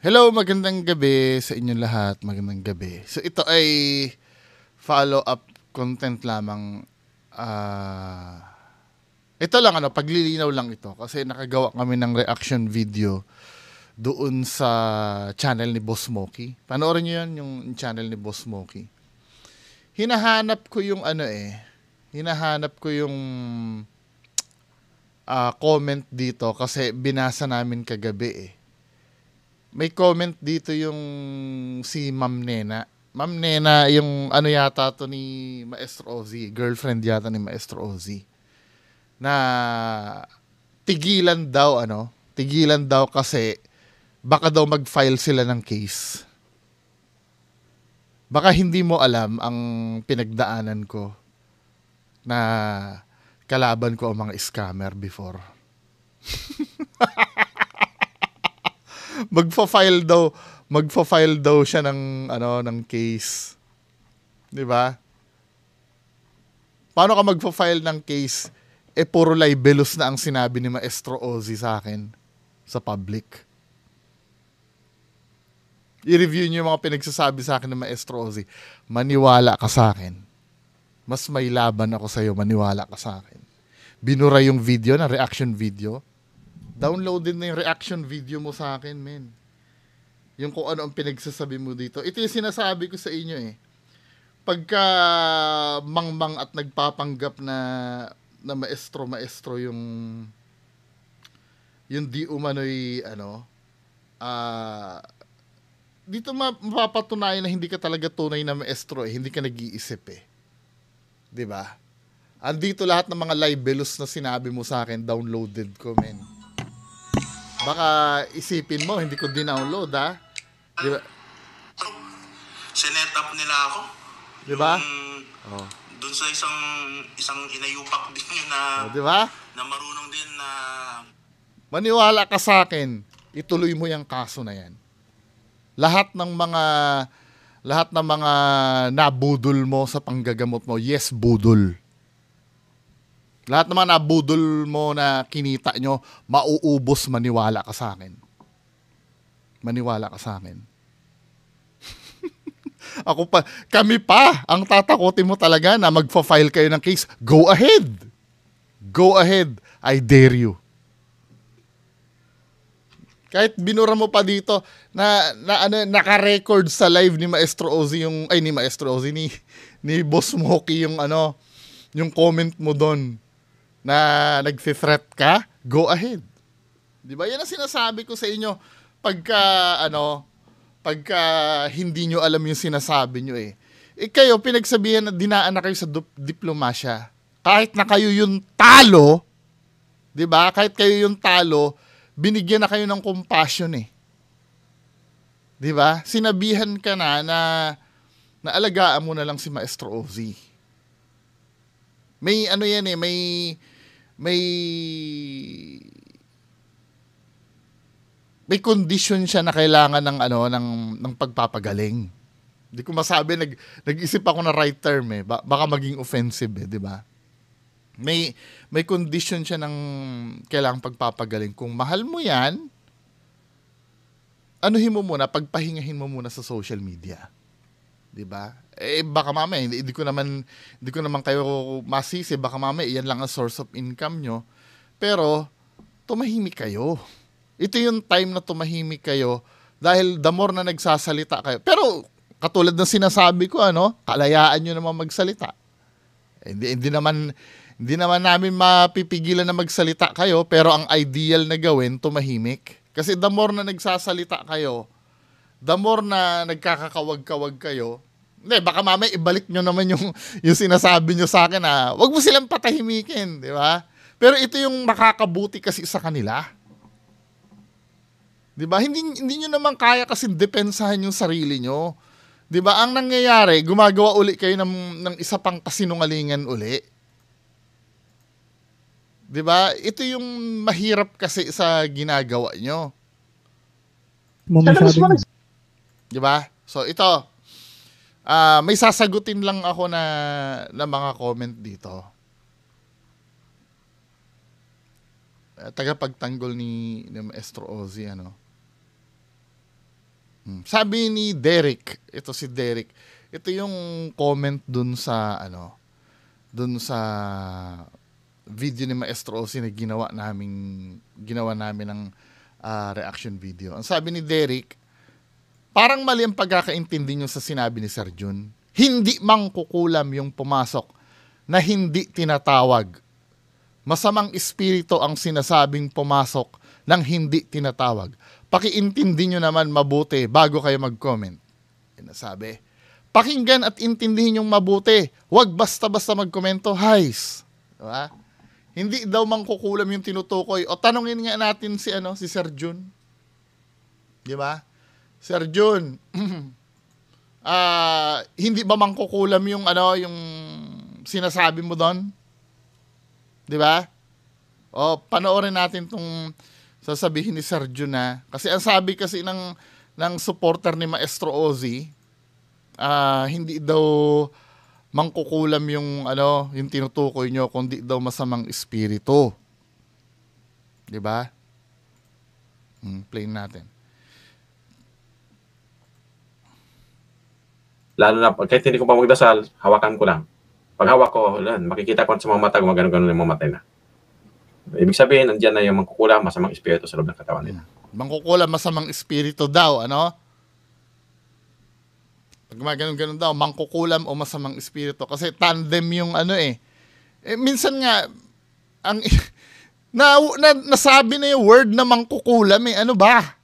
Hello, magandang gabi sa inyong lahat. Magandang gabi. So ito ay follow-up content lamang. Ito lang paglilinaw lang ito kasi nakagawa kami ng reaction video doon sa channel ni Boss Smokey. Panoorin niyo 'yan, yung channel ni Boss Smokey. Hinahanap ko yung hinahanap ko yung comment dito kasi binasa namin kagabi eh. May comment dito yung si Ma'am Nena. Ma'am Nena, yung yata to ni Maestro Ozzy. Girlfriend yata ni Maestro Ozzy. Na tigilan daw kasi baka daw mag-file sila ng case. Baka hindi mo alam ang pinagdaanan ko na kalaban ko ang mga scammer before. magfa-file daw siya ng case. 'Di ba? Paano ka magfa-file ng case puro libelous na ang sinabi ni Maestro Ozzy sa akin sa public. I-review niyo yung mga pinagsasabi sa akin ni Maestro Ozzy. Maniwala ka sa akin. Mas may laban ako sa iyo, maniwala ka sa akin. Binura yung video na reaction video. Downloadin na yung reaction video mo sa akin, men. Yung kung ano ang pinagsasabi mo dito. Ito yung sinasabi ko sa inyo eh. Pagka mangmang at nagpapanggap na maestro yung di umano'y dito mapapatunayan na hindi ka talaga tunay na maestro eh. Hindi ka nag-iisip eh. 'Di ba? Andito lahat ng mga libelous na sinabi mo sa akin, downloaded ko, men. Baka isipin mo, hindi ko din-download, ha? Di ba? Sinet up nila ako. Di ba? Doon sa isang inayupak din yun na, di ba? Na marunong din na... Maniwala ka sa akin, ituloy mo yung kaso na yan. Lahat ng mga nabudol mo sa panggagamot mo, yes, budol. Lahat naman nabudol mo na kinita nyo, mauubos, maniwala ka sa akin. Maniwala ka sa akin. Kami pa, ang tatakotin mo talaga na magfa-file kayo ng case. Go ahead. Go ahead. I dare you. Kahit binura mo pa dito naka-record sa live ni Maestro Ozzy ni Boss Smokey yung comment mo doon na nagsi-threat ka, go ahead. 'Di ba? Yan ang sinasabi ko sa inyo pagka hindi nyo alam yung sinasabi nyo eh. Kayo pinagsabihan na dinaan na kayo sa diplomasya. Kahit na kayo yung talo, 'di ba? Kahit kayo yung talo, binigyan na kayo ng compassion eh. 'Di ba? Sinabihan ka na alagaan mo na lang si Maestro Ozzy. May yan eh, may condition siya na kailangan ng pagpapagaling. Hindi ko masabi, nag-isip ako na right term eh. Baka maging offensive eh, 'di ba? May condition siya ng kailangang pagpapagaling. Kung mahal mo 'yan, anuhin mo muna, pagpahingahin mo muna sa social media. 'Di ba? Baka mamaya hindi ko naman kayo masisi, baka mamaya iyan lang ang source of income nyo. Pero tumahimik kayo. Ito yung time na tumahimik kayo dahil the more na nagsasalita kayo. Pero katulad ng sinasabi ko, kalayaan nyo naman magsalita. Hindi naman namin mapipigilan na magsalita kayo, pero ang ideal na gawin, tumahimik. Kasi the more na nagsasalita kayo, the more na nagkakakawag-kawag kayo, baka mamaya ibalik nyo naman yung sinasabi nyo sa akin na wag mo silang patahimikin, di ba? Pero ito yung makakabuti kasi sa kanila. Di ba? Hindi nyo naman kaya kasi depensahan yung sarili nyo. Di ba? Ang nangyayari, gumagawa uli kayo ng isa pang kasinungalingan uli. Di ba? Ito yung mahirap kasi sa ginagawa nyo. Di ba? So ito, may sasagutin lang ako na mga comment dito. Tagapagtanggol ni Maestro Ozzy, Sabi ni Derek, ito si Derek, ito yung comment dun sa video ni Maestro Ozzy na ginawa namin ng reaction video. Ang sabi ni Derek, parang mali ang pagkakaintindi nyo sa sinabi ni Sir Jun. Hindi mangkukulam yung pumasok na hindi tinatawag. Masamang espiritu ang sinasabing pumasok ng hindi tinatawag. Pakiintindi nyo naman mabuti bago kayo mag-comment. Sabi, pakinggan at intindihin yung mabuti. Huwag basta-basta magkomento. Hays. Diba? Hindi daw mangkukulam yung tinutukoy. O tanungin nga natin si Sir Jun. Diba? Sir Jun, hindi ba mangkukulam yung yung sinasabi mo doon? Diba? O panoorin natin tong sasabihin ni Sir Jun na. Kasi ang sabi kasi ng supporter ni Maestro Ozzy, hindi daw mangkukulam yung yung tinutukoy nyo, kundi daw masamang espiritu. 'Di ba? Play natin. Lalo na kahit hindi ko pa magdasal, hawakan ko lang. Pag hawak ko, makikita ko sa mga mata, gumagano-gano yung mamatay na. Ibig sabihin, nandiyan na yung mangkukulam, masamang espiritu sa loob ng katawan nila. Mangkukulam, masamang espiritu daw, Pag gumagano-gano daw, mangkukulam o masamang espiritu. Kasi tandem yung minsan nga, nasabi na yung word na mangkukulam ano ba?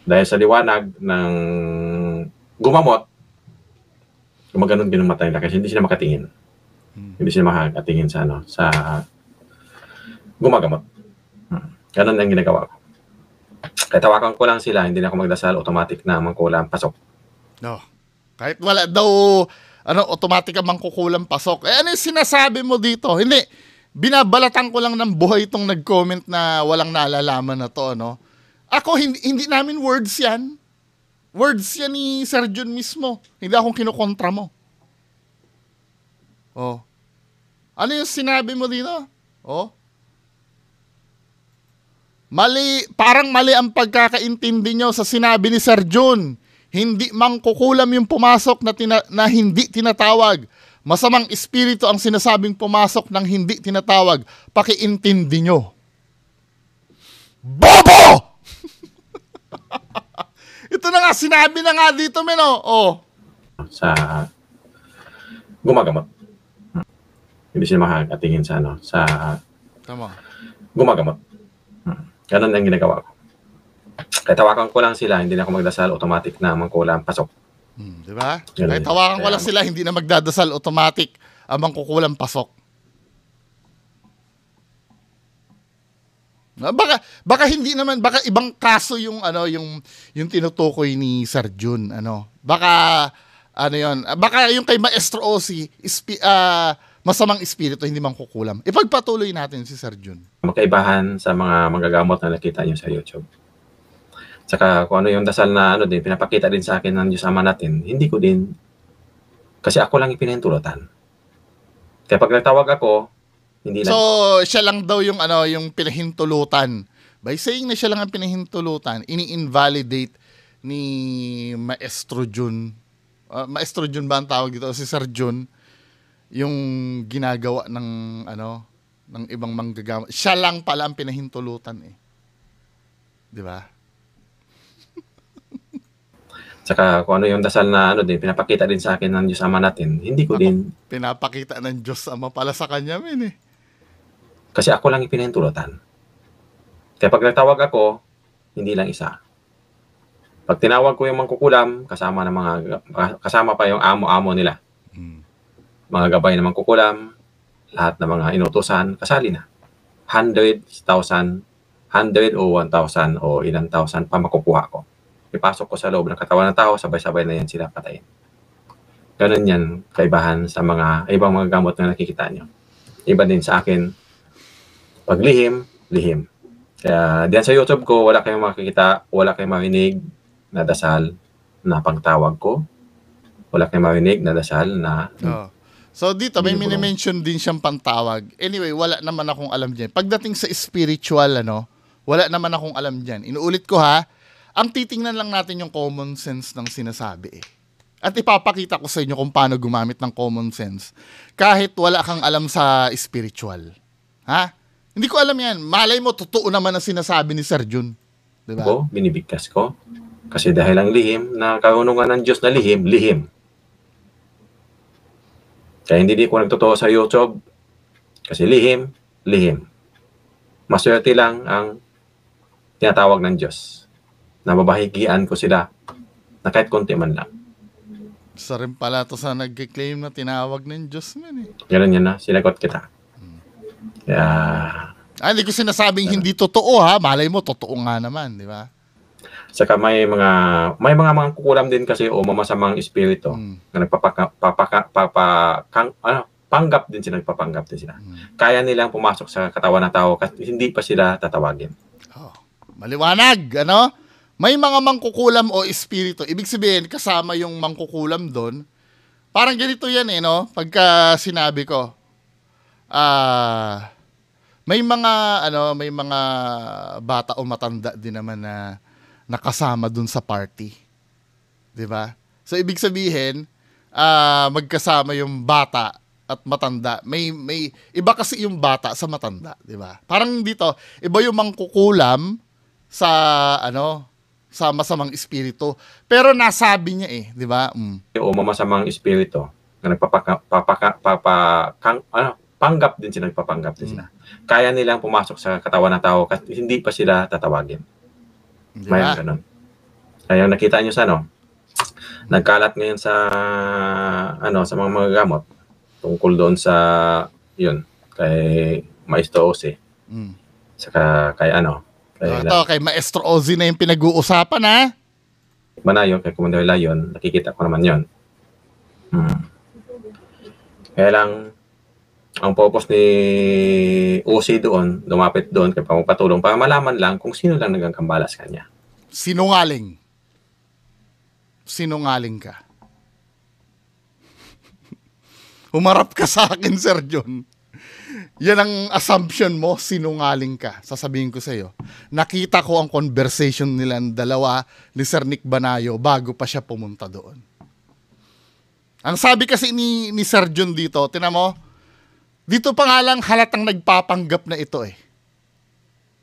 Dahil sa liwanag ng gumamot, gumaganon-ganon mata nila kasi hindi sila makatingin. Hindi sila makatingin sa gumagamot. Ganun ang ginagawa ko. Kahit tawakan ko lang sila, hindi na ako magdasal, automatic na mangkulam, pasok. No. Kahit wala daw, automatic ang mangkukulam, pasok. Ano yung sinasabi mo dito? Hindi, binabalatan ko lang ng buhay itong nag-comment na walang nalalaman na to, Ako, hindi namin words yan. Words yan ni Sir Jun mismo. Hindi akong kinukontra mo. Oh. Ano yung sinabi mo dito? Oh. Parang mali ang pagkakaintindi nyo sa sinabi ni Sir Jun. Hindi mangkukulam yung pumasok na hindi tinatawag. Masamang espiritu ang sinasabing pumasok ng hindi tinatawag. Pakiintindi nyo. Bobo! Ito na nga, sinabi na nga dito, Oh. Sa gumagamot. Hindi sila makakatingin sa Tama. Gumagamot. Ganun ang ginagawa ko. Kahit tawakan ko lang sila, hindi na ako magdasal, automatic na mangkulam, pasok. Diba? Kahit tawakan ko lang sila, hindi na magdadasal, automatic ang mangkukulam, pasok. Baka hindi naman, baka ibang kaso yung yung tinutukoy ni Sir Jun, Baka baka yung kay Maestro Ozzy, masamang espiritu hindi mangkukulam. Ipagpatuloy natin si Sir Jun. Magkaibahan sa mga manggagamot na nakita niyo sa YouTube. Saka kung ano yung dasal na din, pinapakita din sa akin ng Diyos Ama natin, hindi ko din, kasi ako lang ipinahintulutan. Kaya pag nagtawag ako, hindi lang. So, siya lang daw yung yung pinahintulutan. By saying na siya lang ang pinahintulutan, ini-invalidate ni Maestro Jun. Maestro Jun ba ang tawag dito? Si Sir Jun, yung ginagawa ng ng ibang manggagamot. Siya lang pala ang pinahintulutan eh. 'Di ba? Saka kung ano yung dasal na din, pinapakita din sa akin ng Diyos Ama natin, hindi ko din. Pinapakita ng Diyos Ama pala sa kanya, eh. Kasi ako lang ipinahintulutan. Kaya pag nagtawag ako, hindi lang isa. Pag tinawag ko yung mangkukulam, kasama pa yung amo-amo nila. Mga gabay na mangkukulam, lahat ng mga inutusan, kasali na. 100,000, 100 o 1,000 o ilang thousand pa makukuha ko. Ipasok ko sa loob ng katawan ng tao, sabay-sabay na yan sila patayin. Ganun yan, kaibahan sa mga ibang mga gamot na nakikita nyo. Iba din sa akin, pag lihim. Kaya diyan sa YouTube ko, wala kayong makikita, wala kayong marinig na dasal na pagtawag ko. Wala kayong marinig na dasal na... Oh. So dito, may mini-mention din siyang pantawag. Anyway, wala naman akong alam dyan. Pagdating sa spiritual, Wala naman akong alam dyan. Inuulit ko ha, ang titingnan lang natin yung common sense ng sinasabi eh. At ipapakita ko sa inyo kung paano gumamit ng common sense kahit wala kang alam sa spiritual. Ha? Hindi ko alam yan. Malay mo, totoo naman ang sinasabi ni Sir Jun. Diba? Ko, binibigkas ko. Kasi dahil ang lihim, na kahunungan ng Diyos na lihim, lihim. Kaya hindi ko nagtotoo sa YouTube. Kasi lihim, lihim. Maswerte lang ang tinatawag ng Diyos. Nababahigian ko sila na kahit konti man lang. Isa rin pala to sa nag-claim na tinawag ng Diyos man eh. Ganun yan na, sinagot kita. Kaya... hindi ko sinasabing hindi totoo ha. Malay mo, totoo nga naman, di ba? Saka may mga kukulam din kasi o mamasamang espiritu na nagpapanggap din sila. Kaya nilang pumasok sa katawan ng tao kasi hindi pa sila tatawagin. Oh, maliwanag, ano? May mga mangkukulam o espiritu. Ibig sabihin, kasama yung mangkukulam doon. Parang ganito yan eh, no? Pagka sinabi ko, may mga bata o matanda din naman na nakasama dun sa party. 'Di ba? So ibig sabihin, magkasama yung bata at matanda. May iba kasi yung bata sa matanda, 'di ba? Parang dito, iba yung mangkukulam sa sa masamang espiritu. Pero nasabi niya eh, 'di ba? O mamasamang espiritu na nagpapanggap din sila. Kaya nilang pumasok sa katawan ng tao kasi hindi pa sila tatawagin. Diba? May ganun. Kaya nakita nyo sa nagkalat ngayon sa sa mga magagamot tungkol doon sa kay Maestro Ozzy. Saka kay kay Maestro Ozzy na yung pinag-uusapan ha. Manayo, kay Commander Lion, nakikita ko naman yon. Kaya lang ang purpose ni Ozzy doon, lumapit doon kay pamupatulong para malaman lang kung sino lang nagkakambala sa kanya. Sinungaling. Sinungaling ka. Humarap ka sa akin, Sir John. Yan ang assumption mo, sinungaling ka. Sasabihin ko sa iyo. Nakita ko ang conversation nilang dalawa ni Sir Nick Banayo bago pa siya pumunta doon. Ang sabi kasi ni Sir John dito, tinan mo, dito pa nga lang halatang nagpapanggap na ito eh.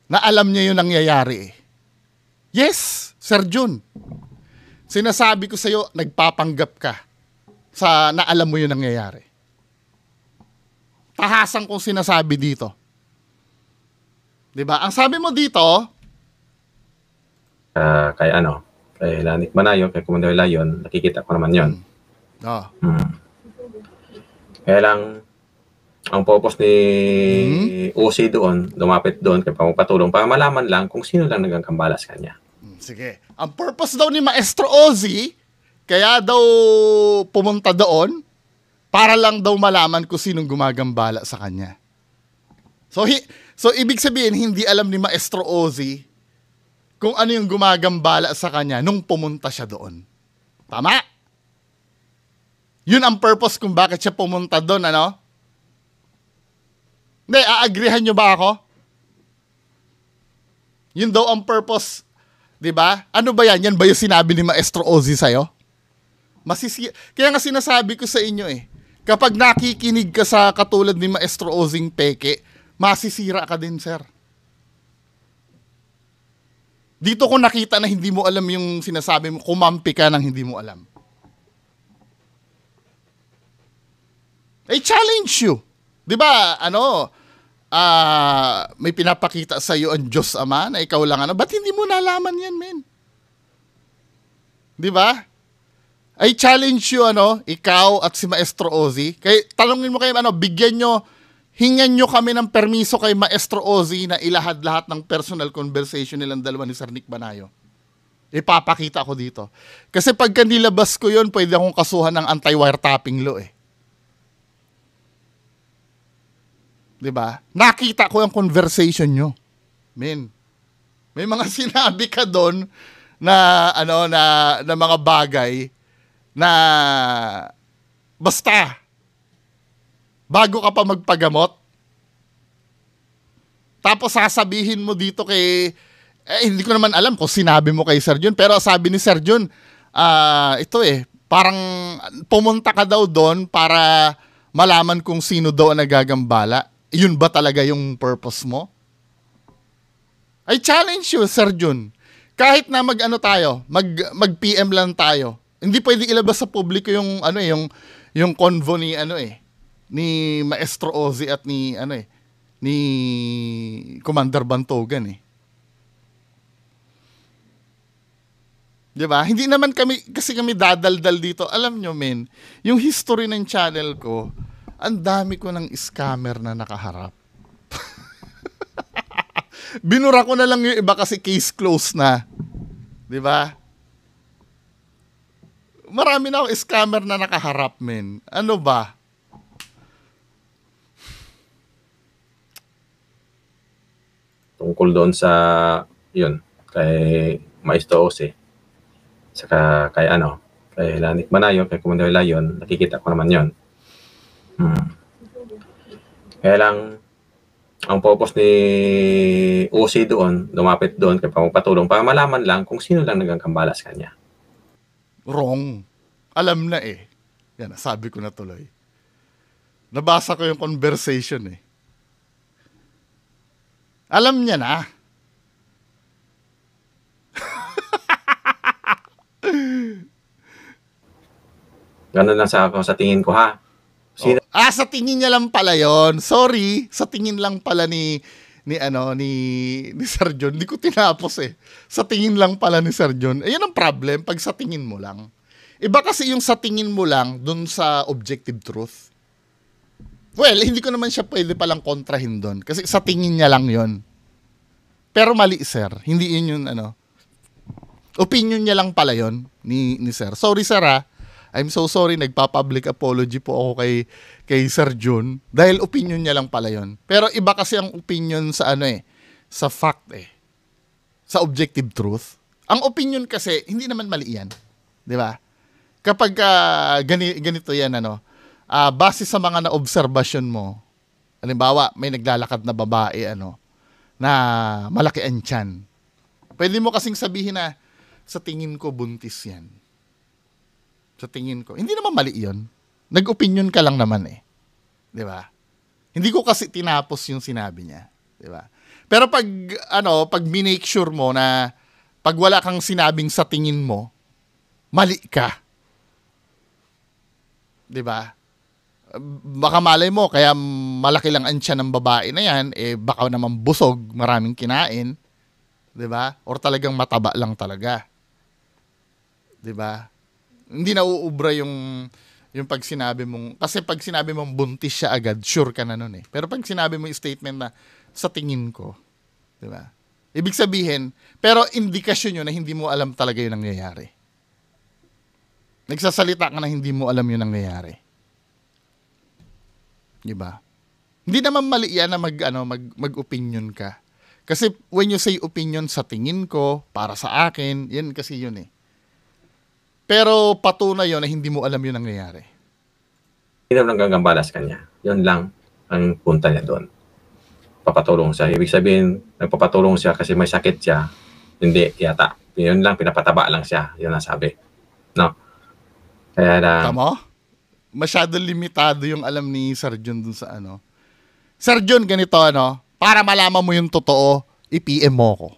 Na alam niya yung nangyayari eh. Yes, Sir Jun. Sinasabi ko sa'yo, nagpapanggap ka sa na alam mo yung nangyayari. Tahasan kong sinasabi dito. Diba? Ang sabi mo dito, kay Nick Banayo, kay Commander Lion, nakikita ko naman yon. Kaya lang, ang purpose ni Ozzy doon, lumapit doon kay pamupatulong para malaman lang kung sino lang nagkakambala sa kanya. Sige. Ang purpose daw ni Maestro Ozzy, kaya daw pumunta doon, para lang daw malaman kung sinong gumagambala sa kanya. So ibig sabihin, hindi alam ni Maestro Ozzy kung ano yung gumagambala sa kanya nung pumunta siya doon. Tama? Yun ang purpose kung bakit siya pumunta doon, ano? Hindi, aagrihan nyo ba ako? Yun daw ang purpose, di ba? Ano ba yan? Yan ba yung sinabi ni Maestro Ozzy sa'yo? Kaya nga sinasabi ko sa inyo eh, kapag nakikinig ka sa katulad ni Maestro Ozzyng peke, masisira ka din, sir. Dito ko nakita na hindi mo alam yung sinasabi mo, kumampi ka nang hindi mo alam. I challenge you. Di ba, may pinapakita sa iyo ang Diyos Ama na ikaw lang ba't hindi mo nalaman yan, men? Di ba? I challenge you, ikaw at si Maestro Ozzy. Kaya talungin mo kayo, hingan nyo kami ng permiso kay Maestro Ozzy na ilahad lahat ng personal conversation nilang dalawa ni Sir Nick Banayo. Ipapakita ko dito. Kasi pagka nilabas ko yun, pwede akong kasuhan ng anti-wiretapping law eh. Diba? Nakita ko yung conversation nyo. Men, may mga sinabi ka doon na na mga bagay na basta bago ka pa magpagamot, Tapos sasabihin mo dito kay, hindi ko naman alam kung sinabi mo kay Sir John, pero sabi ni Sir John, parang pumunta ka daw doon para malaman kung sino daw ang nagagambala. Yun ba talaga yung purpose mo? I challenge you, Sir John. Kahit na mag-PM lang tayo. Hindi pwedeng ilabas sa publiko yung convo ni ni Maestro Ozzy at ni Commander Bantogan eh. 'Di ba? Hindi naman kami dadaldal dito. Alam nyo, men, yung history ng channel ko, ang dami ko ng scammer na nakaharap. Binura ko na lang yung iba kasi case closed na. 'Di ba? Marami na ako scammer na nakaharap, men. Ano ba? Tungkol doon sa yun kay Maestro Ose saka kay Lanik Manayon, kay Commander Lion, nakikita ko naman yon. Kaya lang ang purpose ni Ose doon, lumapit doon kay pamupatulong para malaman lang kung sino lang nagkakambala sa kanya. Wrong. Alam na eh. Yan, sabi ko na tuloy. Nabasa ko yung conversation eh. Alam niya na. Ganun lang sa tingin ko, ha? Sa tingin niya lang pala yon. Sorry, sa tingin lang pala ni Sir John. Hindi ko tinapos eh. Sa tingin lang pala ni Sir John. Ayun ang problem pag sa tingin mo lang. Iba kasi yung sa tingin mo lang dun sa objective truth. Well, hindi ko naman siya pwede palang kontrahin doon. Kasi sa tingin niya lang yon. Pero mali, sir. Hindi yun yung opinion niya lang pala yon ni sir. Sorry, sir, ha. I'm so sorry. Nagpa-public apology po ako kay Sir John. Dahil opinion niya lang pala yon. Pero iba kasi ang opinion sa sa fact eh. Sa objective truth. Ang opinion kasi, hindi naman mali yan. Di ba? Kapag ganito yan, base sa mga na-obserbasyon mo, halimbawa, may naglalakad na babae, na malaki ang tiyan. Pwede mo kasing sabihin na, sa tingin ko, buntis yan. Sa tingin ko. Hindi naman mali yun. Nag-opinion ka lang naman eh. Di ba? Hindi ko kasi tinapos yung sinabi niya. Di ba? Pero pag minake sure mo na, pag wala kang sinabing sa tingin mo, mali ka. Di ba? Baka malay mo, kaya malaki lang ang tiyan ng babae na yan, baka naman busog, maraming kinain. Di ba? Or talagang mataba lang talaga. Di ba? Hindi na uubra yung pag sinabi mong, kasi pag sinabi mong buntis siya agad, sure ka na nun eh. Pero pag sinabi mo yung statement na, sa tingin ko, di ba? Ibig sabihin, pero indikasyon yun na hindi mo alam talaga yung nangyayari. Nagsasalita ka na hindi mo alam yung nangyayari. Diba? Hindi naman mali yan na mag-opinion ka. Kasi when you say opinion sa tingin ko, para sa akin, yan kasi yun eh. Pero patunay yun na hindi mo alam yung nangyayari. Hindi naman gagambala sa kanya. Yun lang ang punta niya doon. Papatulong siya. Ibig sabihin, nagpapatulong siya kasi may sakit siya. Hindi yata. Yun lang, pinapataba lang siya. Yun ang sabi. No? Kaya na... Tama? Masyado limitado yung alam ni Sir John dun sa Sir John, ganito para malaman mo yung totoo, i-PM mo ko.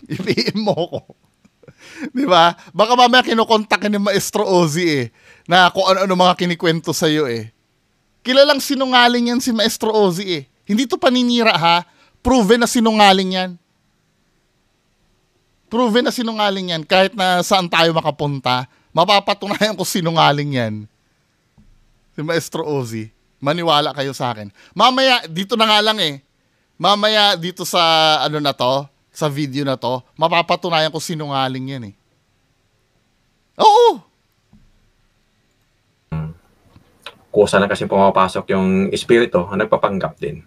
I-PM mo ko. Di ba? Baka mamaya kinukontak ni Maestro Ozzy na kung ano-ano mga kinikwento sa'yo Kilalang sinungaling yan si Maestro Ozzy Hindi to paninira ha. Proven na sinungaling yan. Proven na sinungaling yan. Kahit na saan tayo makapunta, mapapatunayan ko sinungaling yan. Si Maestro Ozzy. Maniwala kayo sa akin. Mamaya, dito na nga lang Mamaya, dito sa sa video na to, mapapatunayan ko sinungaling yan Oo. Kusa na kasi pumapasok yung espiritu, nagpapanggap din.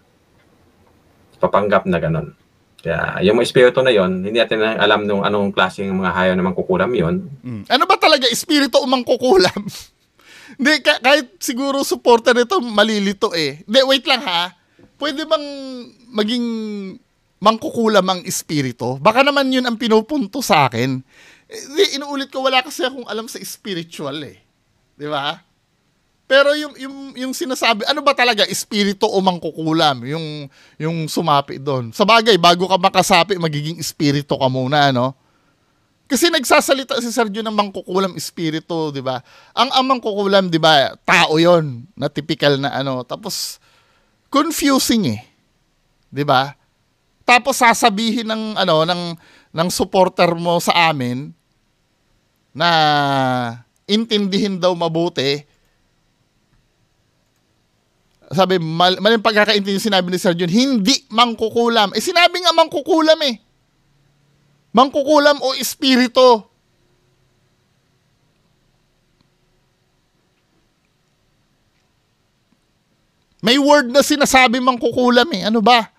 Papanggap na ganon. Kaya yung espiritu na yon, hindi natin alam nung anong klaseng mga hayaw na mangkukulam yon. Ano ba talaga espiritu o mangkukulam? Hindi, kahit siguro supporter nito, malilito eh. Hindi, wait lang ha. Pwede bang maging mangkukulam ang espiritu? Baka naman yun ang pinupunto sa akin. Hindi, inuulit ko, wala kasi akong alam sa spiritual eh. Di ba? Pero yung sinasabi, ano ba talaga, espiritu o mangkukulam? Yung sumapi doon. Sa bagay, bago ka makasapi, magiging espiritu ka muna, no? Kasi nagsasalita si Sergio ng mangkukulam espiritu, di ba? Ang mangkukulam, di ba, tao yon na typical na ano. Tapos, confusing eh. Di ba? Tapos sasabihin ng ano ng supporter mo sa amin na intindihin daw mabuti. Sabi, maling pagkakaintindi sinabi ni Sergio, hindi mangkukulam. Eh sinabi nga mangkukulam eh. Mangkukulam o espiritu. May word na sinasabi mangkukulam eh. Ano ba?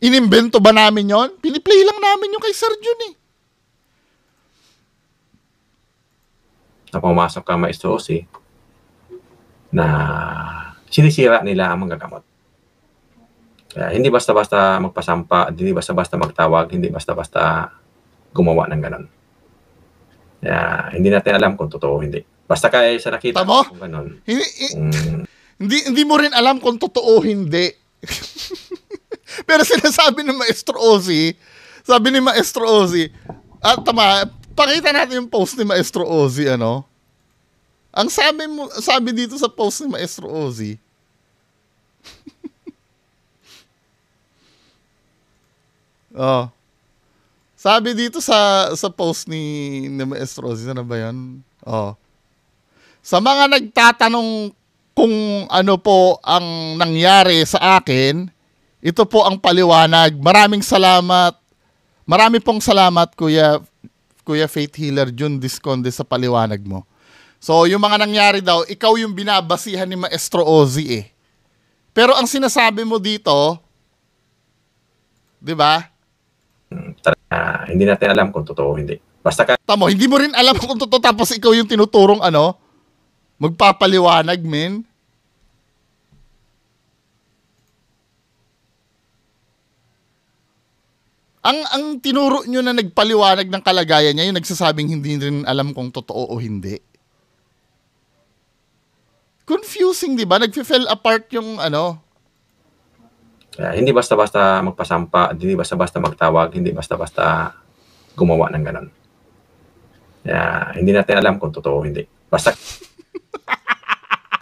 Inimbento ba namin yon? Piniplay lang namin yung kay Sergio eh. Na pumasok ka Maestro Ozzy na sinisira nila ang manggagamot. Kaya hindi basta-basta magpasampa, hindi basta-basta magtawag, hindi basta-basta gumawa ng ganon. Kaya hindi natin alam kung totoo o hindi. Basta kaya sa nakita Tamo? kung ganon. Hindi mo rin alam kung totoo o hindi. Pero sinasabi ni Maestro Ozzy, sabi ni Maestro Ozzy, tama, pakita natin yung post ni Maestro Ozzy, ano? Ang sabi dito sa post ni Maestro Ozzy, oh. Sabi dito sa post ni Maestro Ozzy, ano ba 'yan? Oh. Sa mga nagtatanong kung ano po ang nangyari sa akin, ito po ang paliwanag. Maraming salamat. Marami pong salamat Kuya Faith Healer Jun Disconde sa paliwanag mo. So, yung mga nangyari daw, ikaw yung binabasihan ni Maestro Ozzy eh. Pero ang sinasabi mo dito, 'di ba? Hindi natin alam kung totoo o hindi. Basta Tamo, hindi mo rin alam kung totoo tapos ikaw yung tinuturong ano, magpapaliwanag, men. Ang tinuro nyo na nagpaliwanag ng kalagayan niya, yung nagsasabing hindi rin alam kung totoo o hindi. Confusing, di ba? Nag-fell apart yung ano. Kaya hindi basta-basta magpasampa, hindi basta-basta magtawag, hindi basta-basta gumawa ng ganon. Kaya hindi natin alam kung totoo o hindi. Basta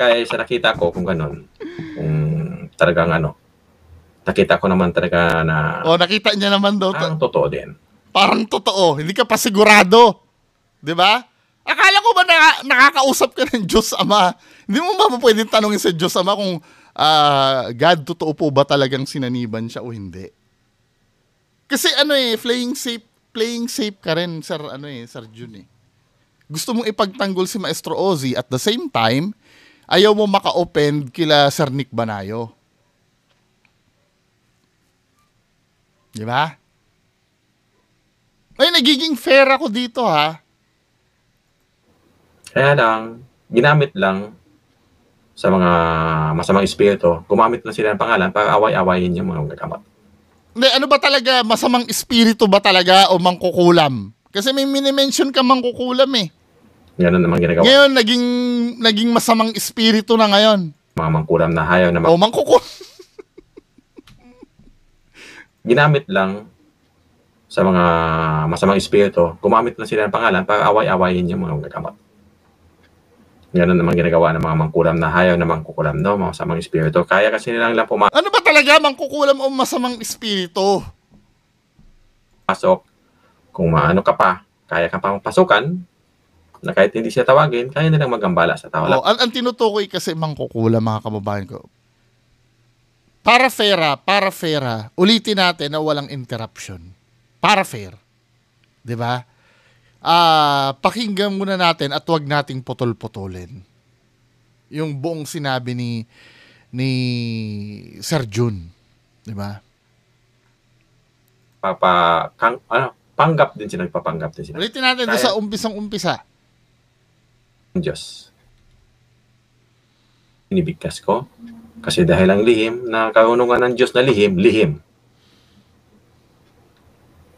kaya sa nakita ko kung ganon, kung talagang ano, nakita ko naman talaga na nakita niya naman daw. Totoo din. Parang totoo. Hindi ka pa sigurado. Di ba? Akala ko ba nakakausap ka ng Diyos Ama? Hindi mo ba pwedeng tanongin sa Diyos Ama kung God, totoo po ba talagang sinaniban siya o hindi? Kasi ano playing safe ka rin, Sir Jun eh. Gusto mong ipagtanggol si Maestro Ozzy at the same time, ayaw mo maka-offend kila Sir Nick Banayo. Di ba? Ay, nagiging fair ako dito ha. Kaya lang, ginamit lang sa mga masamang espiritu, gumamit na sila ng pangalan para away-awayin yung mga gagamot. Hindi, ano ba talaga? Masamang espiritu ba talaga o mangkukulam? Kasi may minimension ka mangkukulam eh. Ganun naman ginagawa. Ngayon, naging masamang espiritu na ngayon. Mga mangkulam na hayaw na o mangkukulam. Ginamit lang sa mga masamang espiritu, gumamit na sila ng pangalan para away-awayin yung mga gagamot. Ganun naman ginagawa ng mga mangkulam na hayaw na mangkukulam, no? Mga masamang espiritu. Kaya kasi nilang lang Ano ba talaga mangkukulam o masamang espiritu? Pasok. Kung maano ka pa, kaya ka pa mapasukan, na kahit hindi siya tawagin, kaya nilang magambala sa tao. Ang tinutukoy kasi mangkukulam, mga kababayan ko. Para fair, ulitin natin na walang interruption. Para fair. 'Di ba? Pakinggan muna natin at wag nating putol-putulin yung buong sinabi ni Sir Jun, 'di ba? Panggap din sila, nagpapanggap din sila. Ulitin natin doon sa umpisang-umpisa. Diyos. binibigkas ko. Kasi dahil ang lihim na karunungan ng Diyos na lihim, lihim.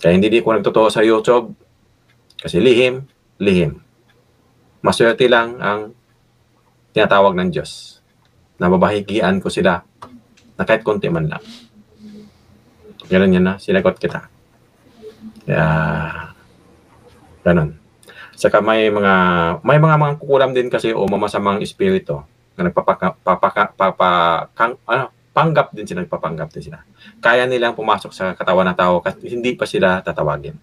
Kaya hindi ko nagtotoo sa YouTube kasi lihim, lihim. Maswerte lang ang tinatawag ng Diyos. Nababahigian ko sila na kahit konti man lang. Ganun yan na, sinagot kita. Kaya, ganun. Saka may mga kukulam din kasi o mamasamang espiritu na panggap din sila, nagpapanggap din sila. Kaya nilang pumasok sa katawan ng tao kasi hindi pa sila tatawagin.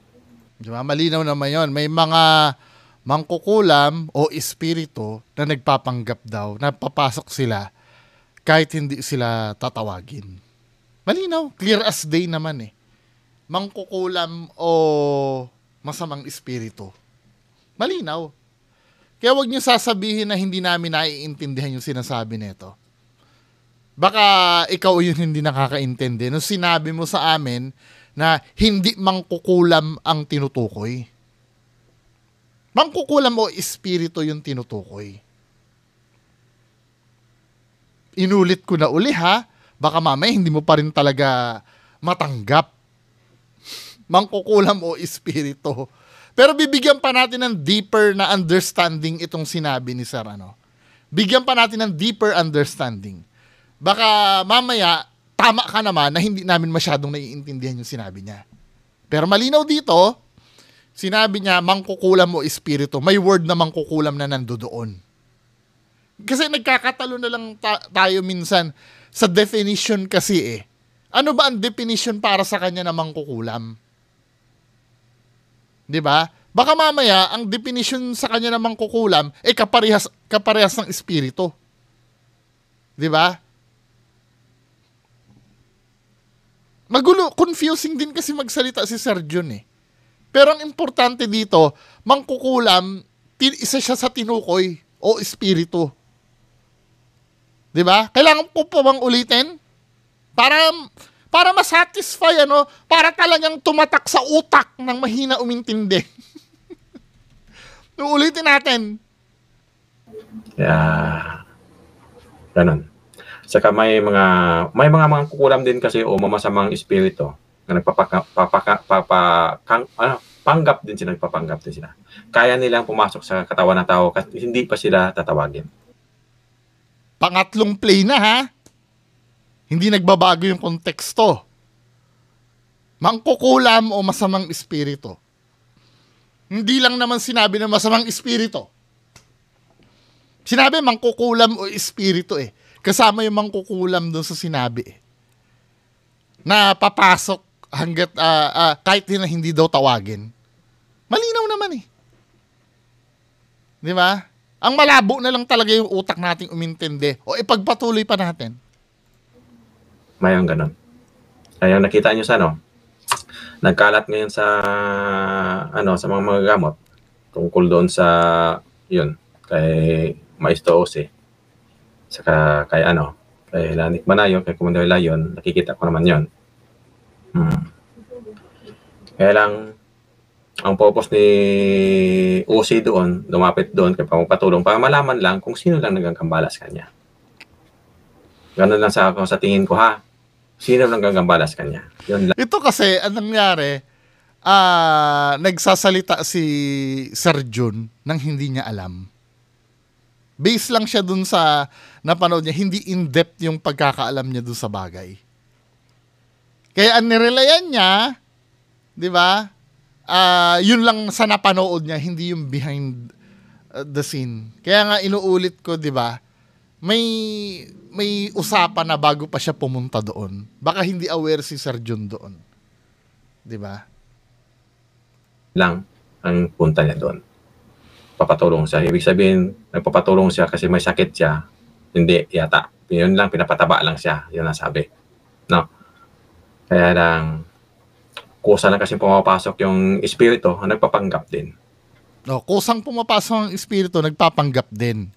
Diba? Malinaw naman yun. May mga mangkukulam o espiritu na nagpapanggap daw, na papasok sila kahit hindi sila tatawagin. Malinaw. Clear as day naman eh. Mangkukulam o masamang espiritu. Malinaw. Kaya wag niyo sasabihin na hindi namin naiintindihan yung sinasabi nito. Baka ikaw yun hindi nakakaintindi. Nung sinabi mo sa amin na hindi mangkukulam ang tinutukoy. Mangkukulam o espiritu yung tinutukoy. Inulit ko na uli ha. Baka mamaya hindi mo pa rin talaga matanggap. Mangkukulam o espiritu. Pero bibigyan pa natin ng deeper na understanding itong sinabi ni Sir ano. Bigyan pa natin ng deeper understanding. Baka mamaya, tama ka naman na hindi namin masyadong naiintindihan yung sinabi niya. Pero malinaw dito, sinabi niya, mangkukulam o espiritu. May word na mangkukulam na nandoon. Kasi nagkakatalo na lang tayo minsan sa definition kasi eh. Ano ba ang definition para sa kanya na mangkukulam? 'Di ba? Baka mamaya ang definition sa kanya na mangkukulam eh kaparehas ng espiritu. 'Di ba? Magulo, confusing din kasi magsalita si Sir John eh. Pero ang importante dito, mangkukulam, isa siya sa tinukoy o espiritu. 'Di ba? Kailangan ko pa bang ulitin? Para ma-satisfy ano, para talagang tumatak sa utak ng mahina umintindi. Ulitin natin. Kaya, ganun. Saka may mga kukulam din kasi o mamasamang espiritu na nagpapanggap din sila. Kaya nilang pumasok sa katawan ng tao kasi hindi pa sila tatawagin. Pangatlong play na ha. Hindi nagbabago yung konteksto. Mangkukulam o masamang espiritu. Hindi lang naman sinabi na masamang espiritu. Sinabi mangkukulam o espiritu eh. Kasama yung mangkukulam doon sa sinabi eh. Na papasok hanggat kahit na hindi daw tawagin. Malinaw naman eh. Di ba? Ang malabo na lang talaga yung utak nating umintindi. O ipagpatuloy pa natin. Mayroong ganun. Kaya nakita nyo sa nagkalat ngayon sa sa mga magagamot tungkol doon sa yun kay Maestro Ose. Saka kay kay Lanik Manayo, kay Commander Lion, nakikita ko naman yun. Kaya lang ang purpose ni Ose doon, lumapit doon kay pamupatulong para malaman lang kung sino lang nagkakambalas kanya. Ganun lang sa tingin ko ha. Sino lang gagambalas kanya? Yun lang. Ito kasi, anong nangyari, nagsasalita si Sir John nang hindi niya alam. Base lang siya dun sa napanood niya, hindi in-depth yung pagkakaalam niya dun sa bagay. Kaya ang nirelayan niya, di ba, yun lang sa napanood niya, hindi yung behind the scene. Kaya nga inuulit ko, di ba, may usapan na bago pa siya pumunta doon. Baka hindi aware si Sir John doon. 'Di ba? Lang ang punta niya doon. Papatulong siya. Ibig sabihin, nagpapatulong siya kasi may sakit siya. Hindi yata. Yun lang, pinapataba lang siya. Yun ang sabi. No? Kaya lang, kusa na kasi pumapasok yung espiritu, nagpapanggap din. No, kusang pumapasok ang espiritu, nagpapanggap din.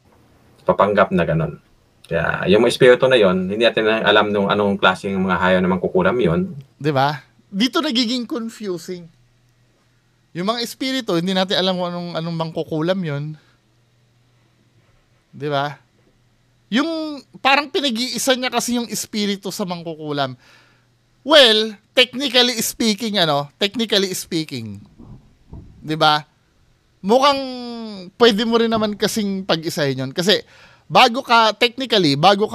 Papanggap na ganun. Kaya yung espiritu na yon, hindi natin alam nung anong klaseng mga hayaw na mangkukulam yon. 'Di ba? Dito nagiging confusing. Yung mga espiritu, hindi natin alam kung anong mangkukulam yon. 'Di ba? yung parang pinag-iisa niya kasi yung espiritu sa mangkukulam. Well, technically speaking, 'di ba? Mukhang pwede mo rin naman kasing pag-isahin 'yon kasi bago ka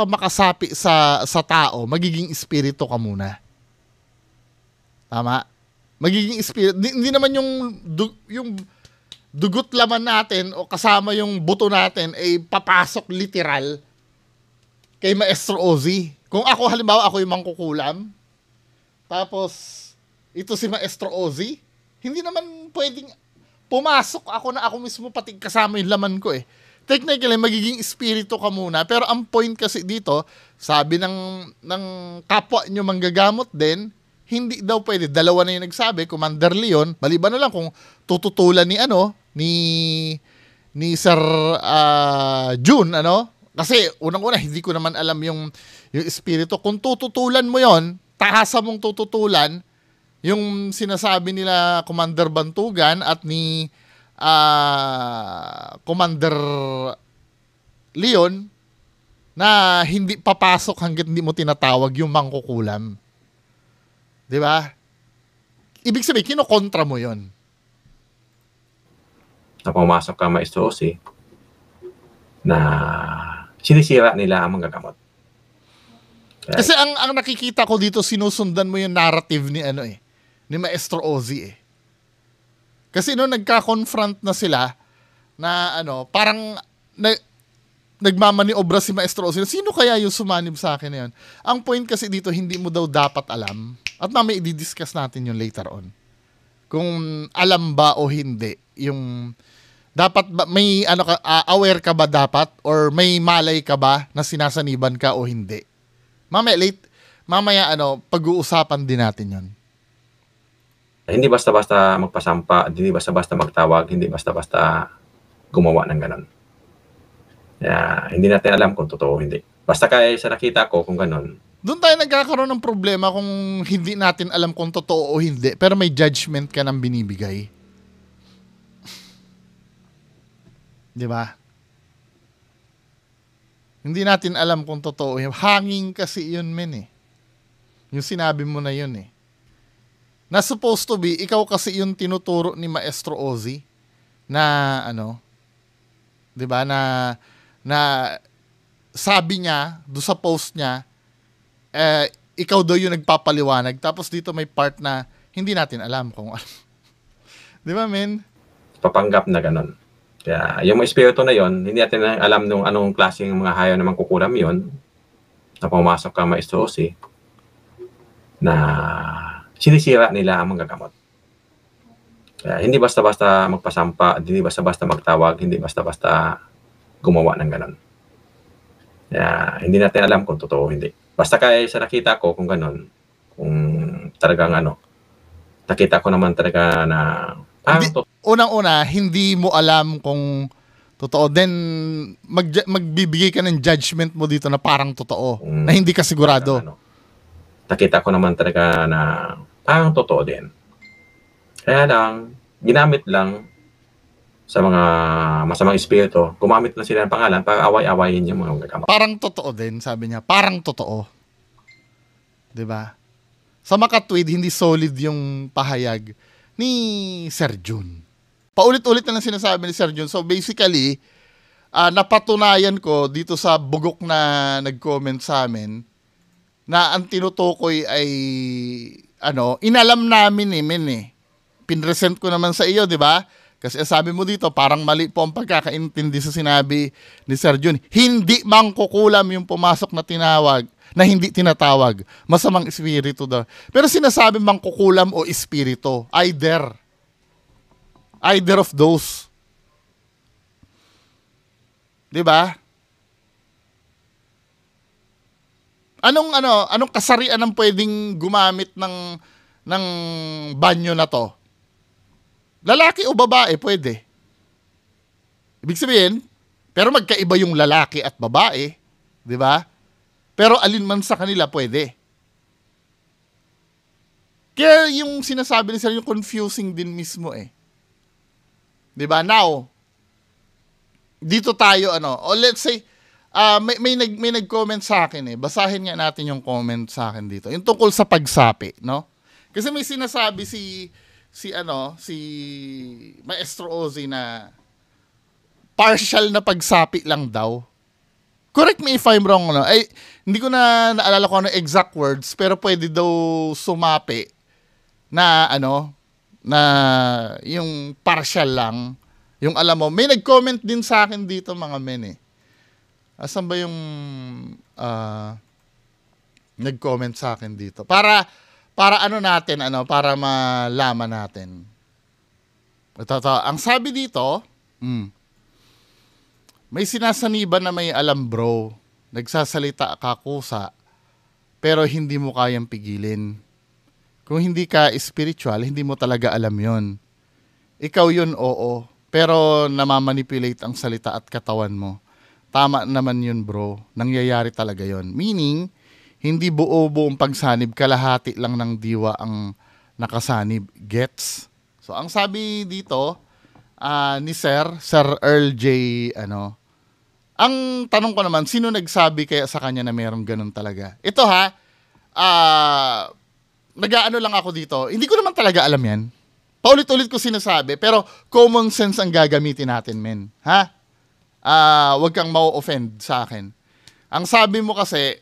makasapi sa tao, magiging espiritu ka muna. Tama? Magiging espiritu, hindi naman yung dugot laman natin o kasama yung buto natin ay papasok literal kay Maestro Ozzy. Kung ako, halimbawa, ako yung mangkukulam, tapos ito si Maestro Ozzy, hindi naman pwedeng pumasok ako na ako mismo pati kasama yung laman ko eh. Technically, magiging espiritu ka muna. Pero ang point kasi dito, sabi ng kapwa nyo manggagamot din, hindi daw pwede. Dalawa na yung nagsabi, Commander Leon, maliban na lang kung tututulan ni Sir June, kasi unang-una, hindi ko naman alam yung espiritu. Kung tututulan mo yon, tahasa mong tututulan, yung sinasabi nila Commander Bantugan at ni Commander Leon na hindi papasok hanggat hindi mo tinatawag yung mangkukulam. 'Di ba? Ibig sabihin, kinokontra mo yon. Na pumasok ka Maestro Ozzy na sinisira nila ang manggagamot. Kasi ang nakikita ko dito, sinusundan mo yung narrative ni ni Maestro Ozzy eh. Kasi nagka-confront na sila na parang nagmamaniobra si Maestro Ozzy. Sino kaya yung sumanib sa akin na yun? Ang point kasi dito, hindi mo daw dapat alam. At mamaya i-discuss natin yung later on. Kung alam ba o hindi. Yung dapat ba, may aware ka ba dapat? Or may malay ka ba na sinasaniban ka o hindi? Mamaya pag-uusapan din natin yon. Hindi basta-basta magpasampa, hindi basta-basta magtawag, hindi basta-basta gumawa ng ganon. Kaya, hindi natin alam kung totoo o hindi. Basta kaya sa nakita ko kung ganon. Doon tayo nagkakaroon ng problema kung hindi natin alam kung totoo o hindi, pero may judgment ka nang binibigay. Di ba? Hindi natin alam kung totoo. Hanging kasi yun, men eh. Yung sinabi mo na yun eh. Na supposed to be, ikaw kasi yung tinuturo ni Maestro Ozzy na 'di ba, na sabi niya do sa post niya, ikaw daw yung nagpapaliwanag, tapos dito may part na hindi natin alam kung ano. 'Di ba, men? Papanggap na ganon. Kaya yung espiritu na yon, hindi natin alam nung anong klaseng mga hayaw na mangkukulam yon na pumasok ka Maestro Ozzy na sinisira nila ang manggagamot. Kaya hindi basta-basta magpasampa, hindi basta-basta magtawag, hindi basta-basta gumawa ng ganon. Kaya hindi natin alam kung totoo o hindi. Basta kaya sa nakita ko kung ganon, kung talagang nakita ko naman talaga na unang-una, hindi mo alam kung totoo. Then, magbibigay ka ng judgment mo dito na parang totoo, na hindi ka sigurado. Nakita ko naman talaga na parang totoo din. Kaya lang, ginamit lang sa mga masamang espiritu, gumamit lang sila ng pangalan para away-awayin yung mga gagamot. Parang totoo din, sabi niya. Parang totoo. 'Di ba? Sa makatwid, hindi solid yung pahayag ni Sir June. Paulit-ulit na lang sinasabi ni Sir June. So basically, napatunayan ko dito sa bugok na nag-comment sa amin na ang tinutukoy ay inalam namin pinresent ko naman sa iyo, di ba? Kasi sabi mo dito, parang mali po ang pagkakaintindi sa sinabi ni Sir June. Hindi mangkukulam yung pumasok na hindi tinatawag. Masamang espiritu daw. Pero sinasabi mangkukulam o espiritu. Either of those. Di ba? Anong kasarian ang pwedeng gumamit ng banyo na to? Lalaki o babae, pwede. Ibig sabihin, pero magkaiba yung lalaki at babae, di ba? Pero alin man sa kanila pwede. Kaya yung sinasabi ni Sir, yung confusing din mismo eh. Di ba? Now, dito tayo, let's say, may nag-comment sa akin eh. Basahin nga natin yung comment sa akin dito. Yung tungkol sa pagsapi, no? Kasi may sinasabi si Maestro Ozzy na partial na pagsapi lang daw. Correct me if I'm wrong, no? Ay, hindi ko na naalala ko ano exact words, pero pwede daw sumapi na na yung partial lang. Yung alam mo, may nag-comment din sa akin dito mga men eh. Asan ba yung nag-comment sa akin dito? Para natin, para malaman natin. Ito. Ang sabi dito, may sinasaniba na may alam bro. Nagsasalita ka kusa, pero hindi mo kayang pigilin. Kung hindi ka spiritual, hindi mo talaga alam yon. Ikaw yun, oo. Pero namamanipulate ang salita at katawan mo. Tama naman yun bro. Nangyayari talaga yun. Meaning, hindi buong pagsanib, kalahati lang ng diwa ang nakasanib. Gets? So, ang sabi dito, ni Sir Earl J, ang tanong ko naman, sino nagsabi kaya sa kanya na mayroong ganun talaga? Ito nag-aano lang ako dito. Hindi ko naman talaga alam yan. Paulit-ulit ko sinasabi, pero common sense ang gagamitin natin, men. Ha? Wag kang mau-offend sa akin. Ang sabi mo kasi,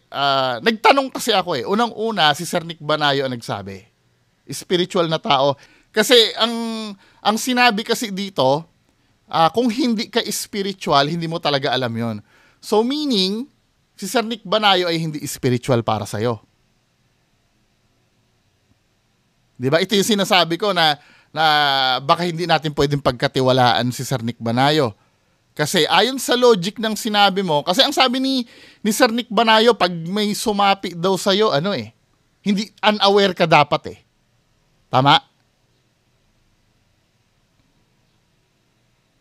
nagtanong kasi ako eh. Unang-una, si Sir Nick Banayo ang nagsabi. Spiritual na tao. Kasi ang sinabi kasi dito, kung hindi ka spiritual, hindi mo talaga alam yon. So meaning, si Sir Nick Banayo ay hindi spiritual para sa'yo. Diba? Ito yung sinasabi ko na baka hindi natin pwedeng pagkatiwalaan si Sir Nick Banayo. Kasi ayon sa logic ng sinabi mo, kasi ang sabi ni Sir Nick Banayo, pag may sumapi daw sa'yo, hindi unaware ka dapat eh. Tama?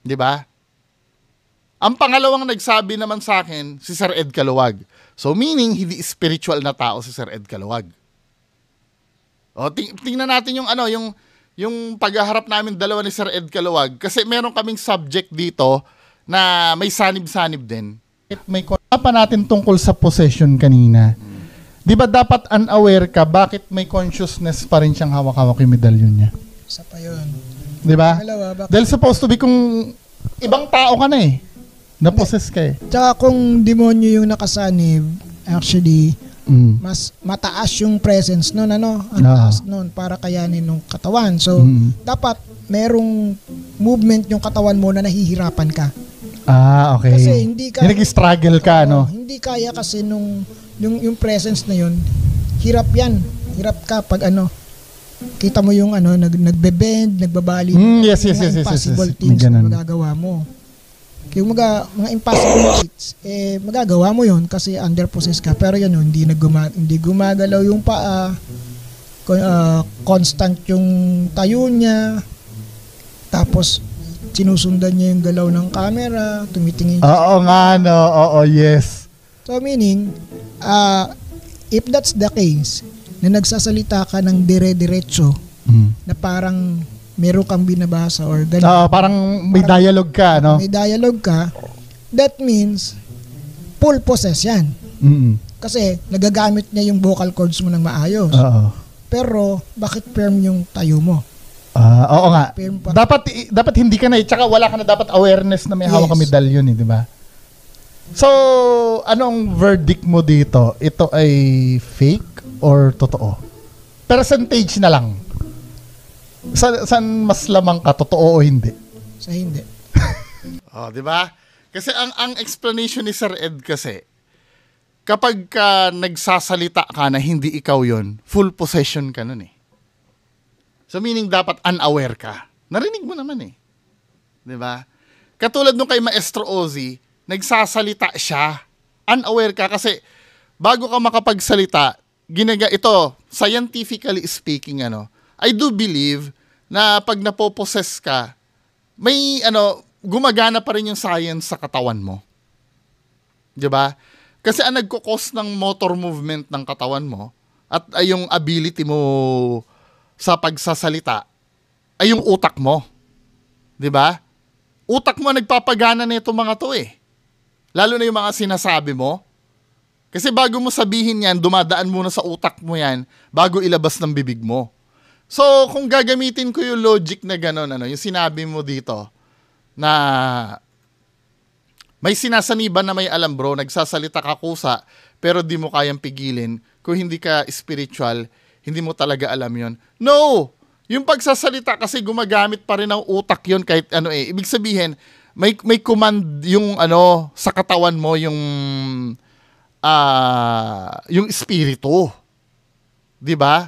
Diba? Ang pangalawang nagsabi naman sa akin, si Sir Ed Caluwag. So meaning, hindi spiritual na tao si Sir Ed Caluwag. O, tingnan natin yung paghaharap namin dalawa ni Sir Ed Caluwag, kasi meron kaming subject dito na may sanib-sanib din. May pa natin tungkol sa possession kanina. Di ba dapat unaware ka, bakit may consciousness pa rin siyang hawak-hawak yung medalyon niya? Isa pa yun. Di ba? Dalawa, Dahil supposed to be kung ibang tao ka na eh. Na-possess ka eh. Tsaka kung demonyo yung nakasanib, actually, mas mataas yung presence nun, ang taas nun para kayanin ng katawan. So, dapat merong movement yung katawan mo na nahihirapan ka. Okay. Kasi hindi ka nag-struggle ka, Hindi kaya kasi yung presence na yun, hirap yan. Hirap ka pag kita mo yung nagbe-bend, nagbabali. Yes. Impossible things na magagawa mo. Yung mga impossible things, magagawa mo yun kasi under possess ka. Pero yan, hindi gumagalaw yung paa, constant yung tayo niya, tapos sinusundan niya yung galaw ng camera, tumitingin siya. Oo nga, yes. So meaning, if that's the case, na nagsasalita ka ng dire-diretso, na parang meron kang binabasa or gano'n. Parang may dialogue ka, May dialogue ka, that means, full possess yan. Kasi, nagagamit niya yung vocal cords mo ng maayos. Pero, bakit firm yung tayo mo? Oo nga. Dapat hindi ka na tsaka wala ka na dapat awareness na may hawak ka medalyon di ba? So, anong verdict mo dito? Ito ay fake or totoo? Percentage na lang. Saan mas lamang ka, totoo o hindi? Sa hindi. Di ba? Kasi ang explanation ni Sir Ed kasi, kapag ka nagsasalita ka na hindi ikaw yon, full possession ka nun eh. So meaning dapat unaware ka. Narinig mo naman eh. 'Di ba? Katulad nung kay Maestro Ozzy, nagsasalita siya. Unaware ka kasi bago ka makapagsalita, ito scientifically speaking I do believe na pag napopossess ka, may gumagana pa rin yung science sa katawan mo. 'Di ba? Kasi ang nagko-cause ng motor movement ng katawan mo at ay yung ability mo sa pagsasalita ay yung utak mo. 'Di ba? Utak mo nagpapagana nito mga to eh. Lalo na yung mga sinasabi mo. Kasi bago mo sabihin yan, dumadaan muna sa utak mo yan bago ilabas ng bibig mo. So, kung gagamitin ko yung logic na gano'n, yung sinabi mo dito, na may sinasaniban na may alam bro, nagsasalita ka kusa, pero di mo kayang pigilin. Kung hindi ka spiritual, hindi mo talaga alam yon. No! Yung pagsasalita kasi gumagamit pa rin ng utak yon kahit Ibig sabihin, may command yung sa katawan mo, yung espiritu. 'Di ba?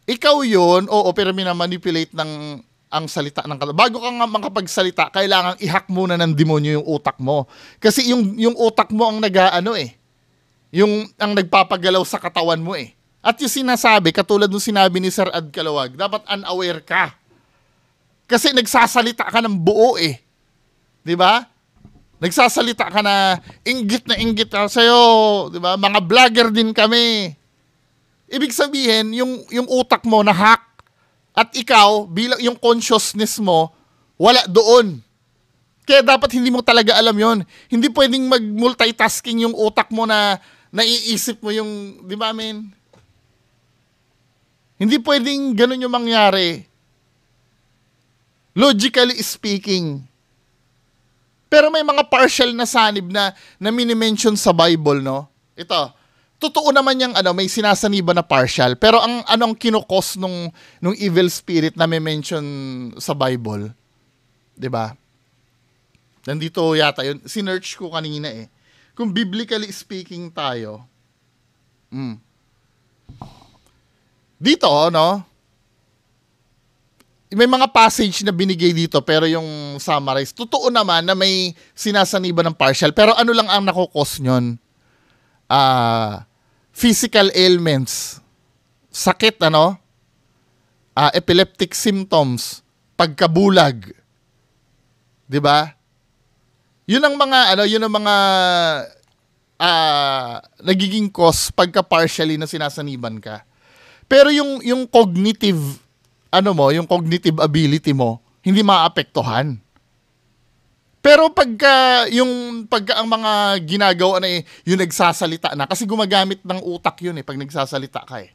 Ikaw 'yon, pero mina-manipulate ng ang salita ng katawan. Bago ka nga makapagsalita, kailangan i-hack muna ng demonyo yung utak mo. Kasi yung utak mo ang yung ang nagpapagalaw sa katawan mo eh. At yung sinasabi, katulad ng sinabi ni Sir Ed Calawag, dapat unaware ka. Kasi nagsasalita ka ng buo eh. 'Di ba? Nagsasalita ka na inggit ka sa'yo, 'di ba? Mga vlogger din kami. Ibig sabihin, yung utak mo na hack at ikaw, bilang yung consciousness mo, wala doon. Kaya dapat hindi mo talaga alam yon. Hindi pwedeng mag-multitasking yung utak mo na naiisip mo yung, di ba, men? Hindi pwedeng ganun yung mangyari. Logically speaking. Pero may mga partial na sanib na mini-mention sa Bible, no? Ito, totoo naman yung may sinasaniba na partial. Pero anong kinukos nung evil spirit na may mention sa Bible? 'Di ba? Nandito yata yun. Sinearch ko kanina eh. Kung biblically speaking tayo, dito, no? May mga passage na binigay dito pero yung summarize, totoo naman na may sinasaniba ng partial. Pero ano lang ang nakukos nyon? Physical ailments, sakit, epileptic symptoms, pagkabulag. 'Di ba? Yun ang mga nagiging cause pagka partially na sinasaniban ka. Pero yung cognitive yung cognitive ability mo hindi maapektuhan. Pero pagka ang mga ginagawa na yung nagsasalita na, kasi gumagamit ng utak yun pag nagsasalita ka eh.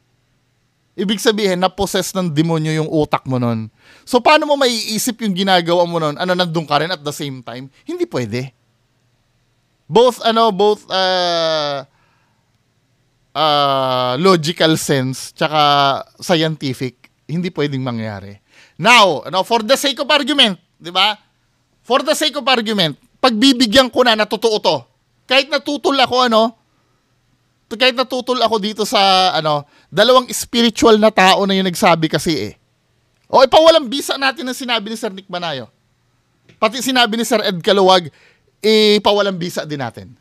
Ibig sabihin, na-possess ng demonyo yung utak mo nun. So, paano mo maiisip yung ginagawa mo nun? Nandun ka rin at the same time? Hindi pwede. Both logical sense, tsaka scientific, hindi pwedeng mangyari. Now, for the sake of argument, di ba? For the sake of argument, pagbibigyan ko na totoo to. Kahit natutol ako dito sa dalawang spiritual na tao na yung nagsabi kasi eh. O ipawalang bisa natin ang sinabi ni Sir Nick Manayo. Pati sinabi ni Sir Ed Calawag, ipawalang bisa din natin.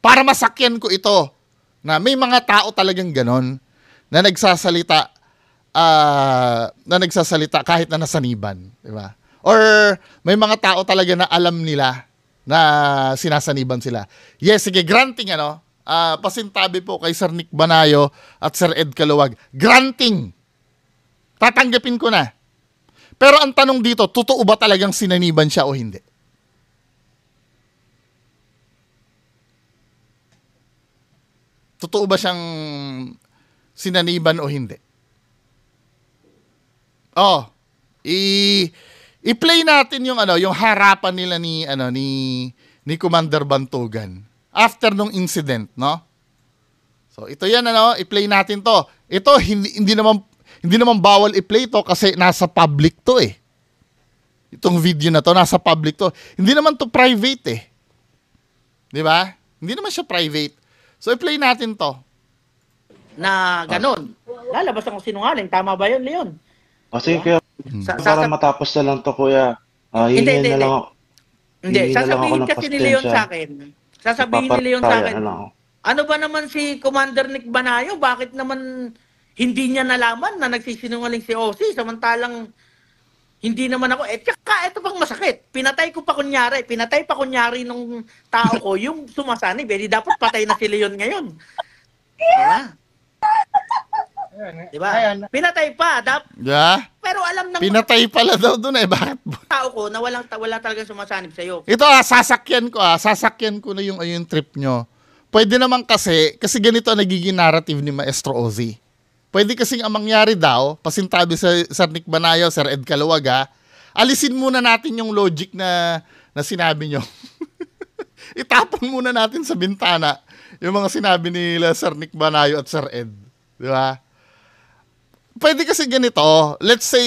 Para masakyan ko ito na may mga tao talagang ganon na nagsasalita kahit na nasaniban, di ba? Or may mga tao talaga na alam nila na sinasaniban sila. Yes, sige, granting pasintabi po kay Sir Nick Manayo at Sir Ed Calawag. Granting. Tatanggapin ko na. Pero ang tanong dito, totoo ba talagang sinaniban siya o hindi? Totoo ba siyang sinaniban o hindi? I-play natin yung harapan nila ni Commander Bantugan after nung incident, no? So ito yan i-play natin to. Ito hindi naman bawal i-play to kasi nasa public to eh. Itong video na to nasa public to. Hindi naman to private eh. 'Di ba? Hindi naman siya private. So i-play natin to. Na ganun. Lalabas ako sinungaling. Tama ba 'yun, Leon? Kasi kaya para matapos na lang to, kuya. Hingin na lang ako. Hindi, sasabihin kasi ni Leon sa akin. Sasabihin ni Leon sa akin. Ano ba naman si Commander Nick Manayo? Bakit naman hindi niya nalaman na nagsisinungaling si Ozzy? Samantalang hindi naman ako. Tsaka ito pang masakit. Pinatay pa kunyari nung tao ko yung sumasanib. Di dapat patay na si Leon ngayon. Diba? Diba? Pinatay pa. Yeah? Pero alam naman. Pinatay pala daw doon eh. Bakit? tao ko na wala talagang sumasanib sa'yo. Ito sasakyan ko na yung trip nyo. Pwede naman kasi ganito ang nagiging narrative ni Maestro Ozzy. Pwede kasing ang mangyari daw, pasintabi sa Sir Nick Banayo, Sir Ed Caluwaga, alisin muna natin yung logic na sinabi nyo. Itapon muna natin sa bintana yung mga sinabi nila Sir Nick Banayo at Sir Ed. Di ba? Pwede kasi ganito, let's say,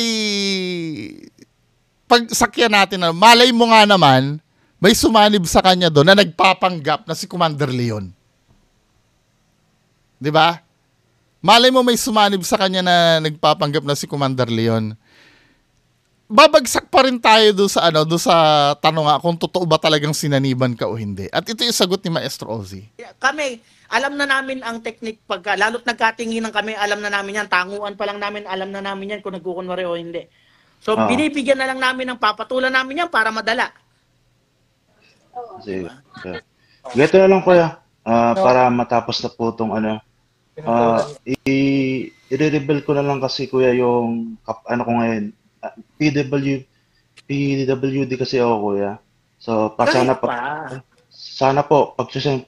pag sakyan natin, malay mo nga naman, may sumanib sa kanya doon na nagpapanggap na si Commander Leon. 'Di ba? Malay mo may sumanib sa kanya na nagpapanggap na si Commander Leon. Babagsak pa rin tayo doon sa tanong kung totoo ba talagang sinaniban ka o hindi. At ito yung sagot ni Maestro Ozzy. Kami, alam na namin ang technique lalo't nagkatinginan kami, alam na namin yan. Tanguan pa lang namin, alam na namin yan kung nagkukunwari o hindi. So, binibigyan na lang namin ng papatulan namin yan para madala. Sige. Ganito na lang kuya, para matapos na po itong i-rebel ko na lang kasi kuya yung ko ngayon, PWD kasi ako kuya. So, sana po,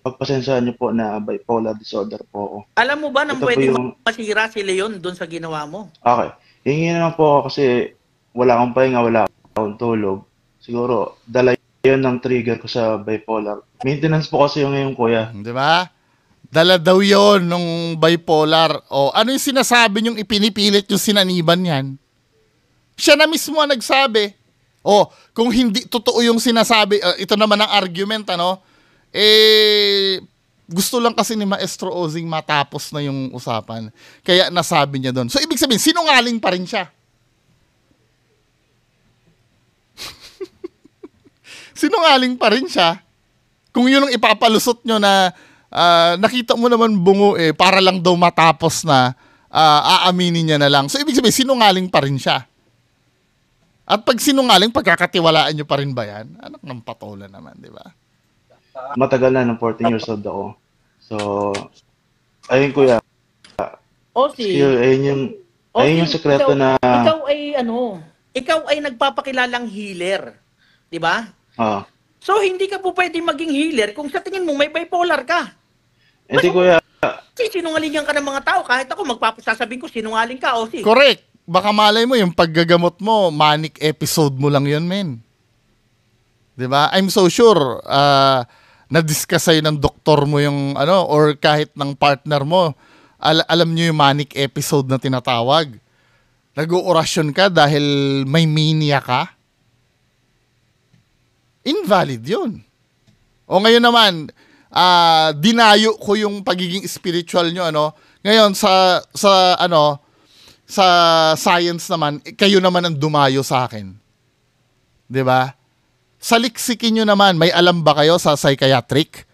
pagpasensyahan niyo po na bipolar disorder po ako. Alam mo ba nang pwede masira si Leon doon sa ginawa mo? Okay. Hingi na lang po ako kasi wala akong pahinga, wala akong tulog. Siguro, dala yun ang trigger ko sa bipolar. Maintenance po kasi yung ngayon, kuya. Di ba? Dala daw yun nung bipolar. O, ano yung sinasabi niyong ipinipilit yung sinaniban yan? Siya na mismo ang nagsabi. O, kung hindi totoo yung sinasabi, ito naman ang argument, gusto lang kasi ni Maestro Ozzy matapos na yung usapan. Kaya nasabi niya doon. So, ibig sabihin, sinungaling pa rin siya. Sinungaling pa rin siya. Kung yun ang ipapalusot nyo na nakita mo naman bungo para lang daw matapos na aaminin niya na lang. So, ibig sabihin, sinungaling pa rin siya. At pag sinungaling, pagkakatiwalaan nyo pa rin ba yan? Anak ng patola naman, di ba? Matagal na, ng 14 years old ako. So, ayun kuya. Ayun yung sekreto na... Ikaw ay nagpapakilalang healer. Di ba? So, hindi ka po pwede maging healer kung sa tingin mo may bipolar ka. Hindi, kuya. Sinungalingan ka ng mga tao. Kahit ako magpapasasabihin ko, sinungaling ka. Correct. Baka malay mo, yung paggagamot mo, manic episode mo lang yun, men. Diba? I'm so sure, na-discuss sa'yo ng doktor mo yung, or kahit ng partner mo, alam nyo yung manic episode na tinatawag. Nag-oorasyon ka dahil may mania ka. Invalid yun. O ngayon naman, dinayo ko yung pagiging spiritual nyo, Ngayon, sa science naman, kayo naman ang dumayo sa akin. 'Di ba? Saliksikin nyo naman, may alam ba kayo sa psychiatric?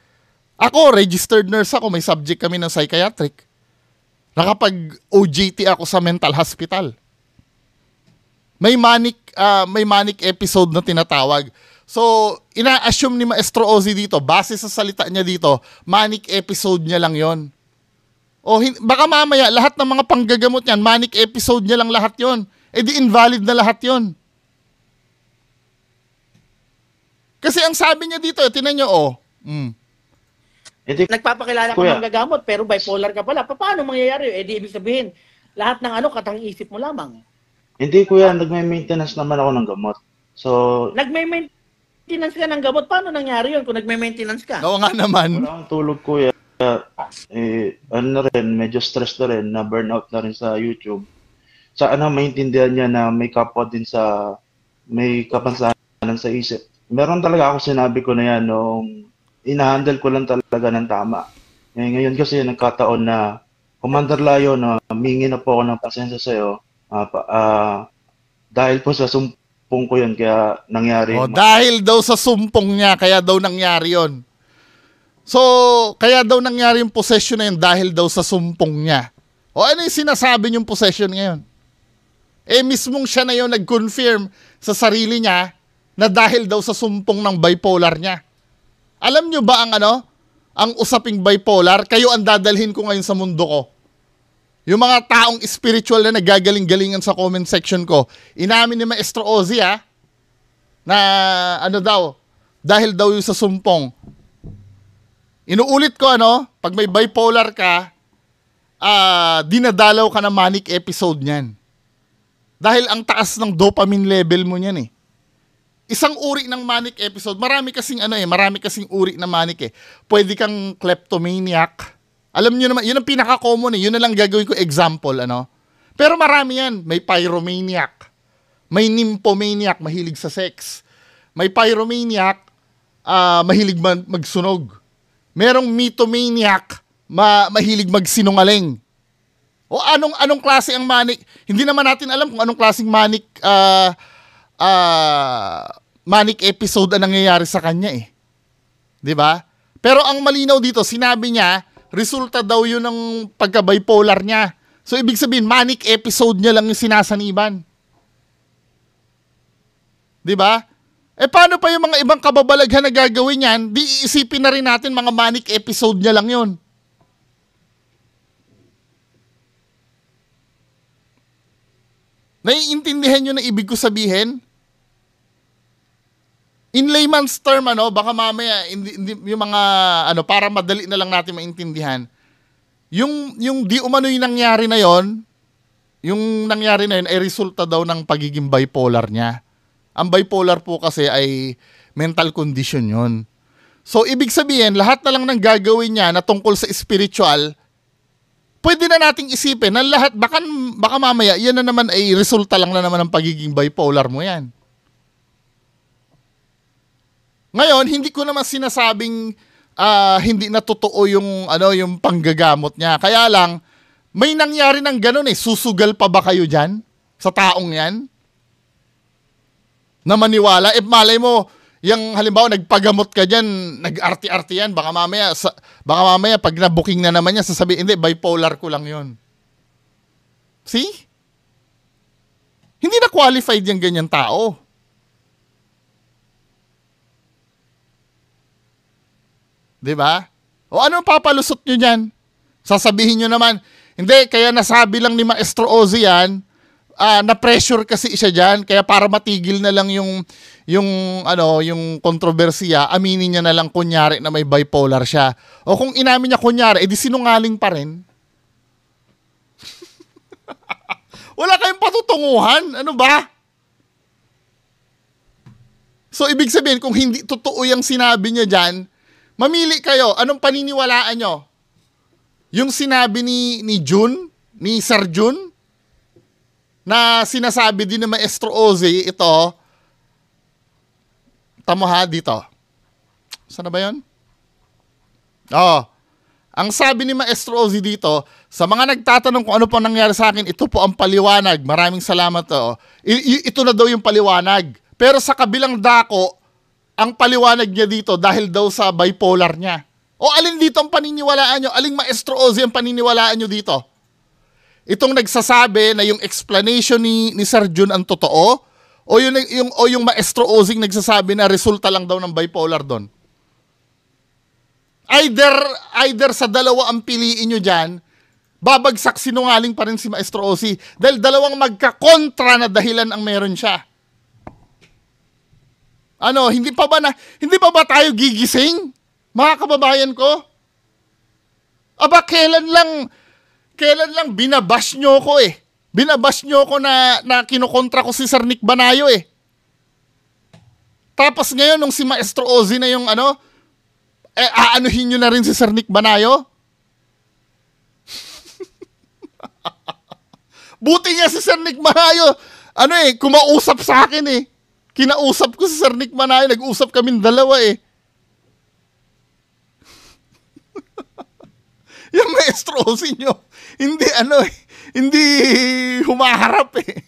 Ako, registered nurse ako, may subject kami ng psychiatric. Nakapag-OJT ako sa mental hospital. May manic episode na tinatawag. So, ina-assume ni Maestro Ozzy dito, base sa salita niya dito, manic episode niya lang yon. O baka mamaya, lahat ng mga panggagamot niyan, manic episode niya lang lahat yon. Di invalid na lahat yon. Kasi ang sabi niya dito, tinan nyo, Nagpapakilala ka ng gagamot, pero bipolar ka pala. Paano mangyayari? Di ibig sabihin, lahat ng katang-isip mo lamang. Hindi, kuya, nagme-maintenance naman ako ng gamot. So, nagme-maintenance ka ng gamot? Paano nangyari yun kung nagme-maintenance ka? Oo nga naman. Wala akong tulog, kuya. Medyo stress na rin, na burnout na rin sa YouTube. Maintindihan niya na may kapwa din may kapansanan sa isip. Meron talaga ako sinabi ko na yan nung ina-handle ko lang talaga ng tama. Ngayon kasi nagkataon na Commander Layo na humingi na po ako ng pasensya sa'yo dahil po sa sumpong ko yun kaya nangyari. Dahil daw sa sumpong niya kaya daw nangyari yun. So, kaya daw nangyari yung possession na yun dahil daw sa sumpong niya. Ano yung sinasabi niyong possession ngayon? Mismong siya na yun nag-confirm sa sarili niya na dahil daw sa sumpong ng bipolar niya. Alam niyo ba ang usaping bipolar, kayo ang dadalhin ko ngayon sa mundo ko. Yung mga taong spiritual na nagagaling-galingan sa comment section ko, inamin ni Maestro Ozzy, na ano daw, dahil daw yung sa sumpong. Inuulit ko pag may bipolar ka, dinadalaw ka ng manic episode niyan. Dahil ang taas ng dopamine level mo niyan eh. Isang uri ng manic episode, marami kasing uri ng manic eh. Pwede kang kleptomaniac. Alam niyo naman, yun ang pinaka-common eh. Yun na lang gagawin ko example, Pero marami yan. May pyromaniac. May nymphomaniac, mahilig sa sex. May pyromaniac, mahilig magsunog. Merong mythomaniac, mahilig magsinungaling. O anong klase ang manic? Hindi naman natin alam kung anong klaseng manic manic episode ang nangyayari sa kanya eh. 'Di ba? Pero ang malinaw dito, sinabi niya, resulta daw 'yun ng pagka-bipolar niya. So ibig sabihin, manic episode niya lang yung sinasaniban. 'Di ba? Paano pa yung mga ibang kababalaghan na gagawin yan? Di iisipin na rin natin mga manic episode niya lang 'yun. Naiintindihan nyo na ibig ko sabihin? In layman's term, baka mamaya, yung mga, para madali na lang natin maintindihan. Yung di umano yung nangyari na yon, ay resulta daw ng pagiging bipolar niya. Ang bipolar po kasi ay mental condition yon. So, ibig sabihin, lahat na lang ng gagawin niya na tungkol sa spiritual, pwede na nating isipin na lahat, baka mamaya, yan na naman ay resulta lang na naman ng pagiging bipolar mo yan. Ngayon, hindi ko naman sinasabing hindi na totoo yung panggagamot niya. Kaya lang, may nangyari ng ganun eh. Susugal pa ba kayo dyan? Sa taong yan? Na maniwala? Malay mo, yung halimbawa nagpagamot ka dyan, nag-arti-arti yan, baka mamaya pag na-booking na naman yan, sasabihin, hindi, bipolar ko lang yon. See? Hindi na qualified yung ganyan tao. Diba? O anong papalusot nyo dyan? Sasabihin nyo naman, hindi, kaya nasabi lang ni Maestro Ozzy yan, na-pressure kasi siya dyan, kaya para matigil na lang yung kontrobersiya, aminin niya na lang kunyari na may bipolar siya. O kung inamin niya kunyari, edi sinungaling pa rin. Wala kayong patutunguhan. Ano ba? So, ibig sabihin, kung hindi totoo yung sinabi niya dyan, mamili kayo. Anong paniniwalaan nyo? Yung sinabi ni June, ni Sir June, na sinasabi din ng Maestro Ozzy, ito, tamo ha, dito. Saan na ba yun? Ang sabi ni Maestro Ozzy dito, sa mga nagtatanong kung ano po nangyari sa akin, ito po ang paliwanag. Maraming salamat to. Ito na daw yung paliwanag. Pero sa kabilang dako, ang paliwanag niya dito dahil daw sa bipolar niya. O alin dito ang paniniwalaan nyo? Aling Maestro Ozzy ang paniniwalaan nyo dito? Itong nagsasabi na yung explanation ni Sir Jun ang totoo? O yung Maestro Ozzy nagsasabi na resulta lang daw ng bipolar doon? Either sa dalawa ang piliin nyo dyan, babagsak sinungaling pa rin si Maestro Ozzy. Dahil dalawang magkakontra na dahilan ang meron siya. Hindi pa ba tayo gigising? Mga kababayan ko? Aba, kailan lang binabash nyo ko eh. Binabash nyo ko na kinukontra ko si Sir Nick Banayo eh. Tapos ngayon, nung si Maestro Ozzy na yung aanuhin nyo na rin si Sir Nick Banayo? Buti nga si Sir Nick Banayo, kumausap sa akin eh. Kinausap ko si Sir Nick Banayo, nag-usap kaming dalawa eh. Yung Maestro Ozzy nyo, hindi humaharap eh.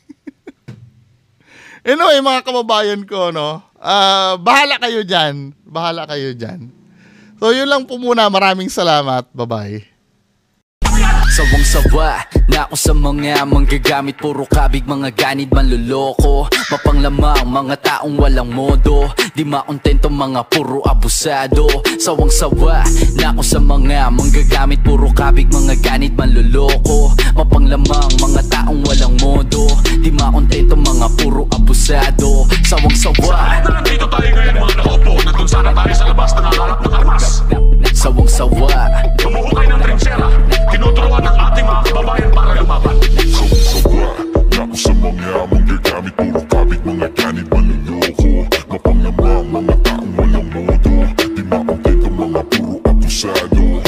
Anyway, mga kababayan ko, bahala kayo dyan. So, yun lang po muna. Maraming salamat. Bye-bye. Sawang-sawa na ako sa mga manggagamit, puro kabig, mga ganid, manluloko. Mapanglamang mga taong walang modo, di makontento, mga puro abusado. Sawang-sawa na ako sa mga manggagamit, puro kabig, mga ganid, manluloko. Mapanglamang mga taong walang modo, di makontento, mga puro abusado. Sawang-sawa na nandito tayo ngayon mga nakaupo, nandun sana tayo sa labas, nangangarap ng armas. Sawang-sawa, humuhukay ng trinchera, tinuturuan ng ating mga kababayan para lumaban. Sawang-sawa na ako sa mga manggagamit, puro kabig, mga ganid, manluloko. Mapanglamang mga taong walang modo, di makontento, mga puro abusado.